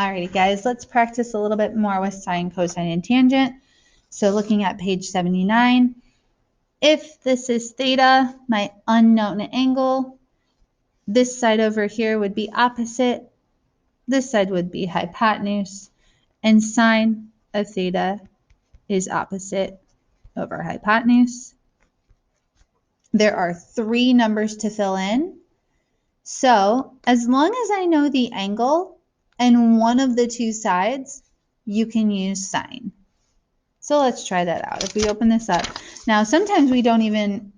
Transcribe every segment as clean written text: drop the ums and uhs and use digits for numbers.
Alrighty, guys, let's practice a little bit more with sine, cosine, and tangent. So looking at page 79, if this is theta, my unknown angle, this side over here would be opposite, this side would be hypotenuse, and sine of theta is opposite over hypotenuse. There are 3 numbers to fill in. So as long as I know the angle and one of the 2 sides, you can use sine. So let's try that out. If we open this up, now sometimes we don't even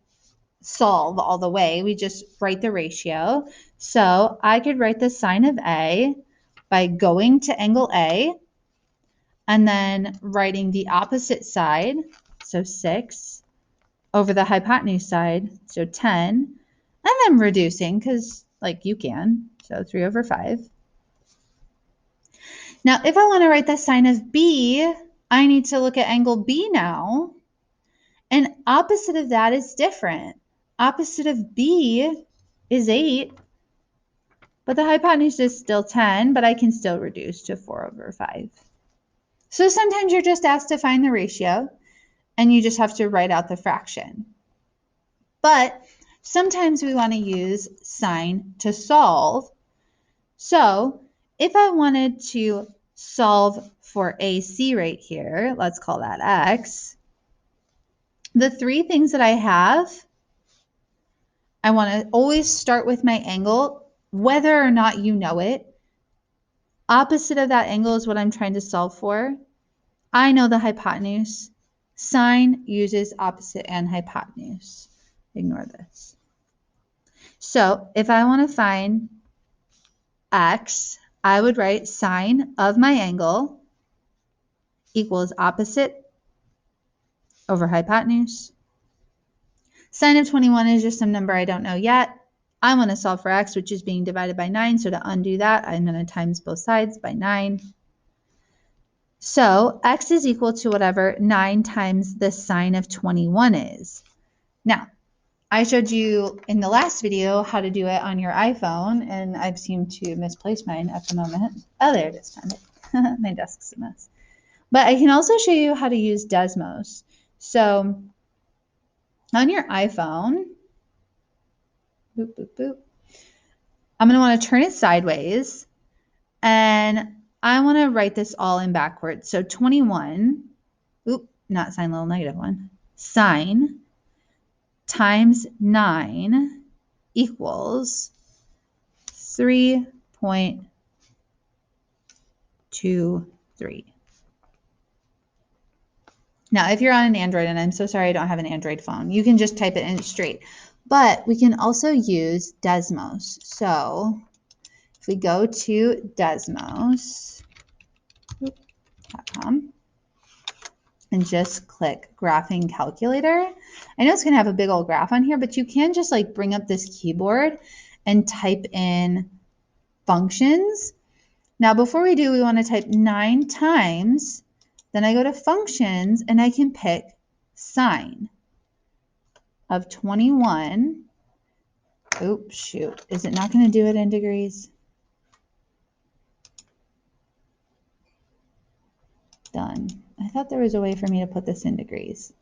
solve all the way. We just write the ratio. So I could write the sine of A by going to angle A and then writing the opposite side, so 6, over the hypotenuse side, so 10, and then reducing because like you can, so 3 over 5. Now if I want to write the sine of B, I need to look at angle B now, and opposite of that is different. Opposite of B is 8, but the hypotenuse is still 10, but I can still reduce to 4 over 5. So sometimes you're just asked to find the ratio, and you just have to write out the fraction. But sometimes we want to use sine to solve. So if I wanted to solve for AC right here, let's call that x, the 3 things that I have, I want to always start with my angle, whether or not you know it. Opposite of that angle is what I'm trying to solve for. I know the hypotenuse. Sine uses opposite and hypotenuse. Ignore this. So if I want to find x, I would write sine of my angle equals opposite over hypotenuse. Sine of 21 is just some number I don't know yet. I want to solve for x, which is being divided by 9. So to undo that, I'm going to times both sides by 9. So x is equal to whatever 9 times the sine of 21 is. Now, I showed you in the last video how to do it on your iPhone, and I've seemed to misplace mine at the moment. Oh, there it is. Found it. My desk's a mess. But I can also show you how to use Desmos. So on your iPhone, boop, boop, boop, I'm going to want to turn it sideways, and I want to write this all in backwards. So 21, not sine, little negative 1, sine times 9 equals 3.23. Now, if you're on an Android, and I'm so sorry I don't have an Android phone, you can just type it in straight. But we can also use Desmos. So if we go to desmos.com and just click graphing calculator, I know it's going to have a big old graph on here, but you can just like bring up this keyboard and type in functions. Now, before we do, we want to type 9 times. Then I go to functions and I can pick sine of 21. Oops, shoot. Is it not going to do it in degrees? Done. I thought there was a way for me to put this in degrees.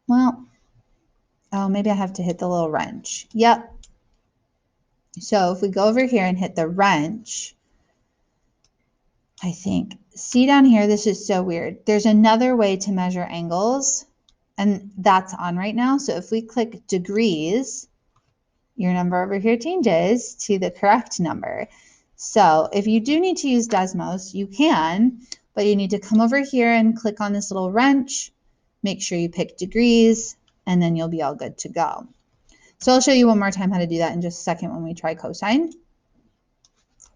Well, oh, maybe I have to hit the little wrench. Yep. So if we go over here and hit the wrench, I think, see down here, this is so weird. There's another way to measure angles, and that's on right now. So if we click degrees, your number over here changes to the correct number. So if you do need to use Desmos, you can, but you need to come over here and click on this little wrench, make sure you pick degrees, and then you'll be all good to go. So I'll show you one more time how to do that in just a second when we try cosine.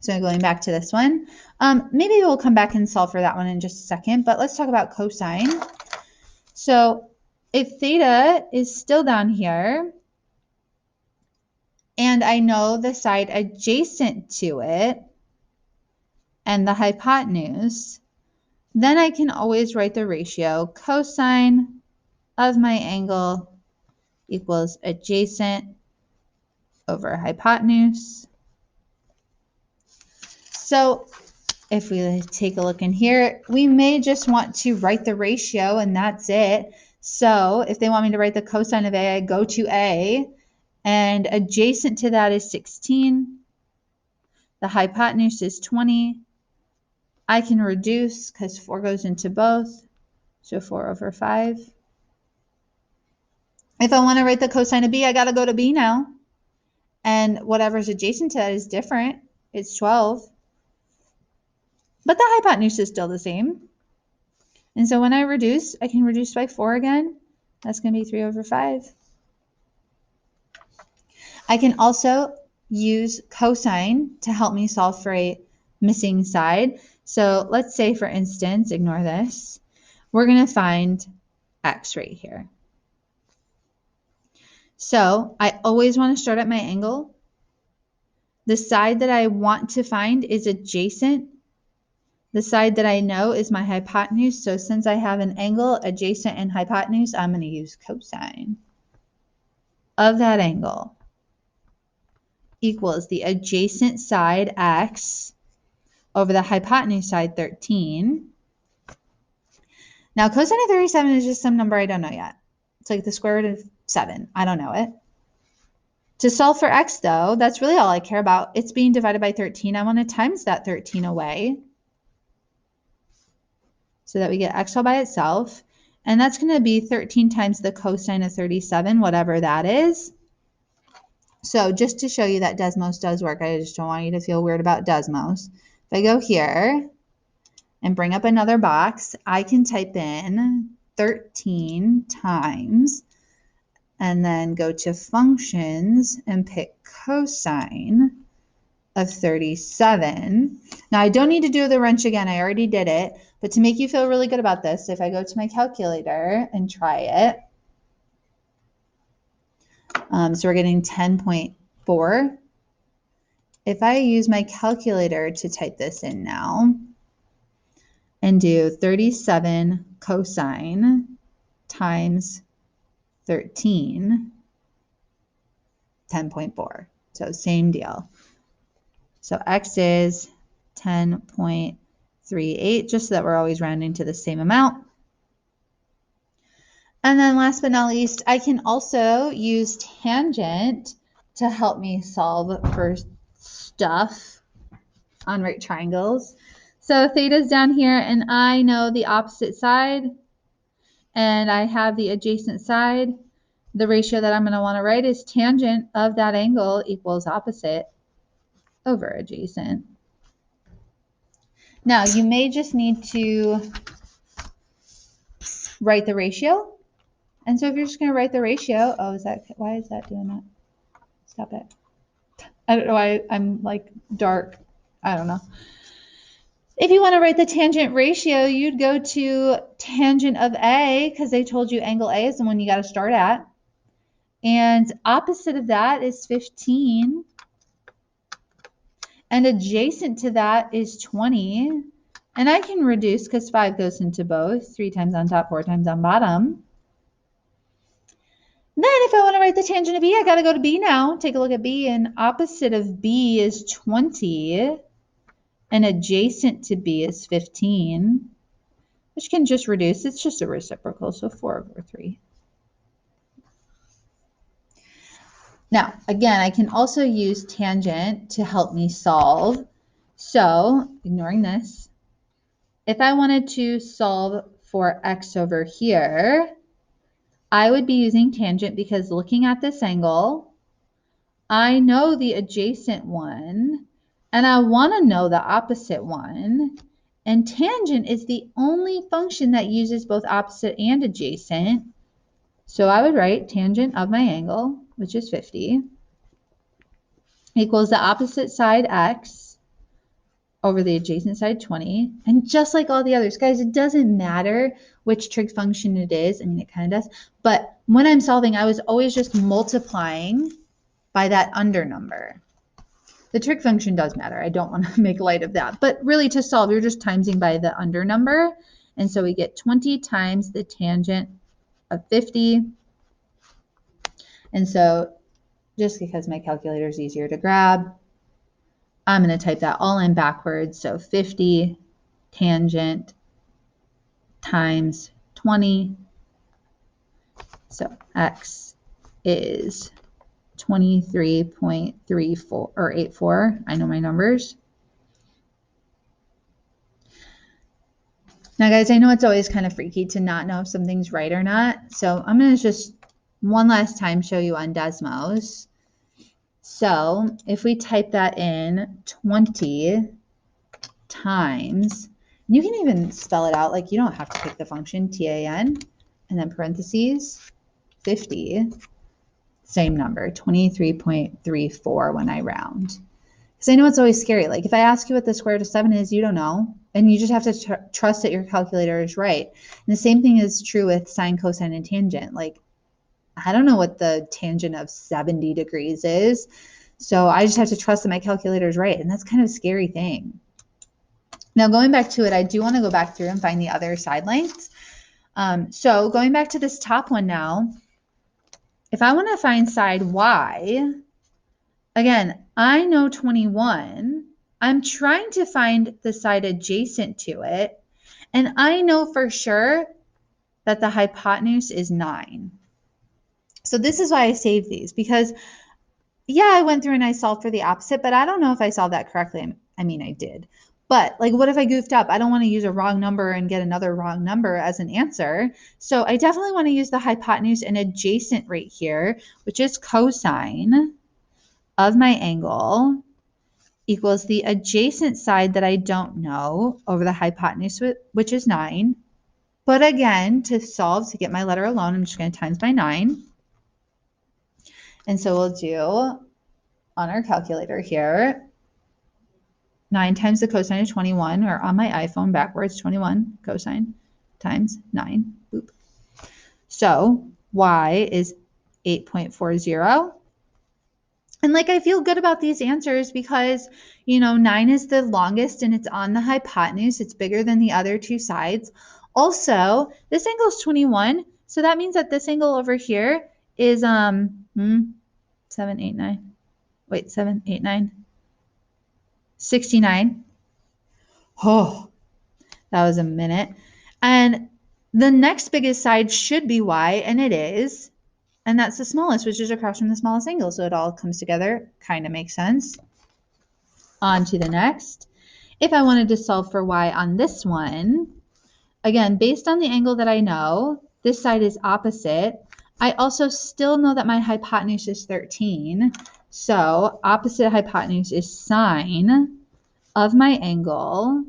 So going back to this one, maybe we'll come back and solve for that one in just a second, but let's talk about cosine. So if theta is still down here, and I know the side adjacent to it and the hypotenuse, then I can always write the ratio cosine of my angle equals adjacent over hypotenuse. So if we take a look in here, we may just want to write the ratio and that's it. So if they want me to write the cosine of A, I go to A, and adjacent to that is 16. The hypotenuse is 20. I can reduce because 4 goes into both, so 4 over 5. If I want to write the cosine of B, I got to go to B now. And whatever's adjacent to that is different. It's 12. But the hypotenuse is still the same. And so when I reduce, I can reduce by 4 again. That's going to be 3 over 5. I can also use cosine to help me solve for a missing side. So let's say, for instance, ignore this. We're going to find x right here. So I always want to start at my angle. The side that I want to find is adjacent. The side that I know is my hypotenuse. So since I have an angle, adjacent, and hypotenuse, I'm going to use cosine of that angle equals the adjacent side x over the hypotenuse side 13. Now cosine of 37 is just some number I don't know yet. It's like the square root of 7. I don't know it. To solve for x, though, that's really all I care about. It's being divided by 13. I want to times that 13 away so that we get x all by itself. And that's going to be 13 times the cosine of 37, whatever that is. So just to show you that Desmos does work, I just don't want you to feel weird about Desmos. If I go here and bring up another box, I can type in 13 times and then go to functions and pick cosine of 37. Now I don't need to do the wrench again, I already did it, but to make you feel really good about this, if I go to my calculator and try it, so we're getting 10.4. If I use my calculator to type this in now and do 37 cosine times 13, 10.4. So same deal. So x is 10.38, just so that we're always rounding to the same amount. And then last but not least, I can also use tangent to help me solve for stuff on right triangles. So theta's down here, and I know the opposite side, and I have the adjacent side. The ratio that I'm going to want to write is tangent of that angle equals opposite over adjacent. Now, you may just need to write the ratio. And so if you're just going to write the ratio, why is that doing that? Stop it. I don't know why I'm like dark. I don't know. If you want to write the tangent ratio, you'd go to tangent of A because they told you angle A is the one you got to start at. And opposite of that is 15. And adjacent to that is 20. And I can reduce because 5 goes into both. 3 times on top, 4 times on bottom. Then if I want to write the tangent of B, I got to go to B now. Take a look at B. And opposite of B is 20. And adjacent to B is 15. Which can just reduce. It's just a reciprocal. So 4 over 3. Now, again, I can also use tangent to help me solve. So, ignoring this, if I wanted to solve for x over here, I would be using tangent because looking at this angle, I know the adjacent one, and I want to know the opposite one. And tangent is the only function that uses both opposite and adjacent. So I would write tangent of my angle, which is 50, equals the opposite side x over the adjacent side 20. And just like all the others, guys, it doesn't matter which trig function it is. I mean, it kind of does. But when I'm solving, I was always just multiplying by that under number. The trig function does matter. I don't want to make light of that. But really to solve, you're just timesing by the under number. And so we get 20 times the tangent of 50. And so just because my calculator is easier to grab, I'm going to type that all in backwards. So 50 tangent times 20. So x is 23.34 or 84. I know my numbers. Now, guys, I know it's always kind of freaky to not know if something's right or not. So I'm going to just one last time show you on Desmos. So if we type that in 20 times, you can even spell it out. Like you don't have to pick the function TAN and then parentheses 50, same number, 23.34 when I round. Because I know it's always scary. Like if I ask you what the square root of 7 is, you don't know. And you just have to trust that your calculator is right. And the same thing is true with sine, cosine, and tangent. Like I don't know what the tangent of 70 degrees is. So I just have to trust that my calculator is right. And that's kind of a scary thing. Now going back to it, I do want to go back through and find the other side lengths. So going back to this top one now, if I want to find side Y, again, I know 21. I'm trying to find the side adjacent to it. And I know for sure that the hypotenuse is 9. So this is why I saved these, because yeah, I went through and I solved for the opposite, but I don't know if I solved that correctly. I mean, I did. But like, what if I goofed up? I don't want to use a wrong number and get another wrong number as an answer. So I definitely want to use the hypotenuse and adjacent right here, which is cosine of my angle equals the adjacent side that I don't know over the hypotenuse, which is 9. But again, to solve, to get my letter alone, I'm just going to times by 9. And so we'll do on our calculator here, 9 times the cosine of 21, or on my iPhone backwards, 21 cosine times 9. Boop. So y is 8.40. And like I feel good about these answers because, 9 is the longest and it's on the hypotenuse. It's bigger than the other two sides. Also, this angle is 21. So that means that this angle over here is 7, 8, 9. Wait, 7, 8, 9. 69. Oh, that was a minute. And the next biggest side should be y, and it is. And that's the smallest, which is across from the smallest angle. So it all comes together, kind of makes sense. On to the next. If I wanted to solve for y on this one, again, based on the angle that I know, this side is opposite. I also still know that my hypotenuse is 13. So opposite hypotenuse is sine of my angle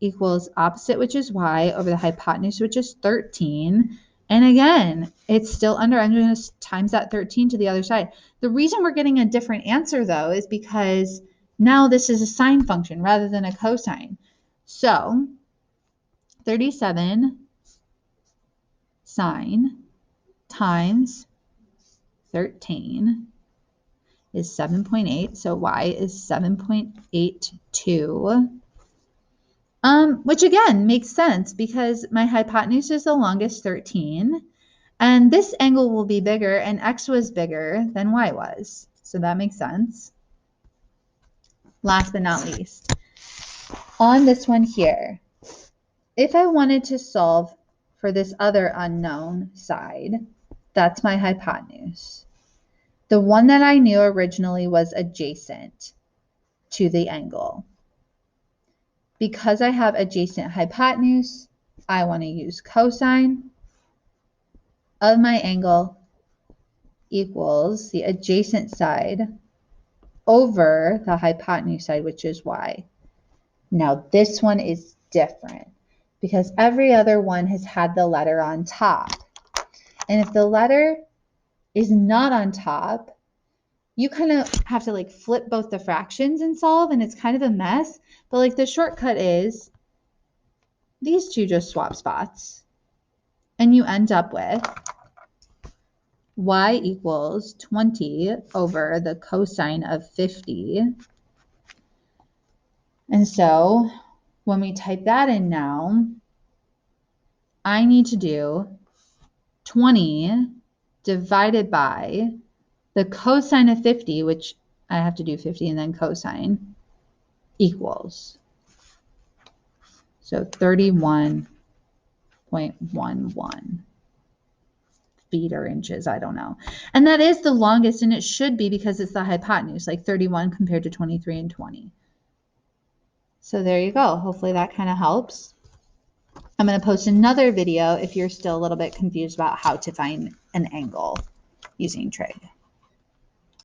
equals opposite, which is y, over the hypotenuse, which is 13. And again, it's still under. I'm going to times that 13 to the other side. The reason we're getting a different answer, though, is because now this is a sine function rather than a cosine. So 37 sine times 13 is 7.8. So y is 7.82. Which again makes sense because my hypotenuse is the longest, 13, and this angle will be bigger, and x was bigger than y was. So that makes sense. Last but not least, on this one here, if I wanted to solve for this other unknown side, that's my hypotenuse. The one that I knew originally was adjacent to the angle. Because I have adjacent hypotenuse, I want to use cosine of my angle equals the adjacent side over the hypotenuse side, which is y. Now this one is different because every other one has had the letter on top. And if the letter is not on top, you kind of have to like flip both the fractions and solve, and it's kind of a mess. But like the shortcut is these two just swap spots, and you end up with y equals 20 over the cosine of 50. And so when we type that in now, I need to do 20 divided by the cosine of 50, which I have to do 50 and then cosine, equals. So 31.11 feet or inches, I don't know. And that is the longest, and it should be because it's the hypotenuse, like 31 compared to 23 and 20. So there you go. Hopefully that kind of helps. I'm going to post another video if you're still a little bit confused about how to find an angle using trig.